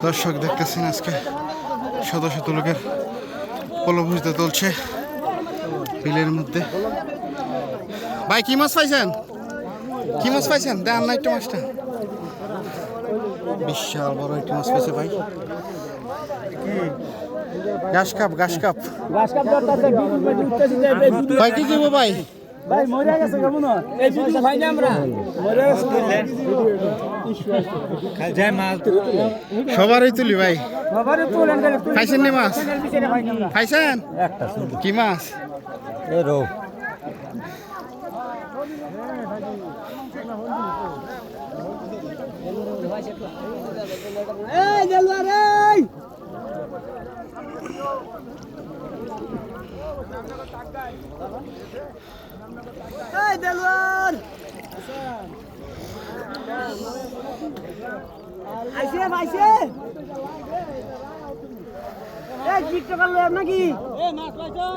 দর্শক দেখতেছেন আজকে শত শত লোকের পলভুজতে চলছে বিলের মধ্যে। ভাই কি মাছ পাইছেন? কি মাছ পাইছেন? দেন না একটু মাছটা। বিশাল বড় একটু মাছ পাইছে ভাই। ঘাস কাপ ভাই কি দিব ভাই? ভাই মরে গেছে কেমন এই ভিডিও ভাই না আমরা মরে গেছে খাই মাল সবারই তুলি ভাই। সবারই তুলেন খাইছেন নি মাছ? খাইছেন একটা কি মাছ? এ রো এই দেলওয়ার এই দেলওয়ার আইছে এই টিকটকার লয় নাকি এ মাছ পাইছো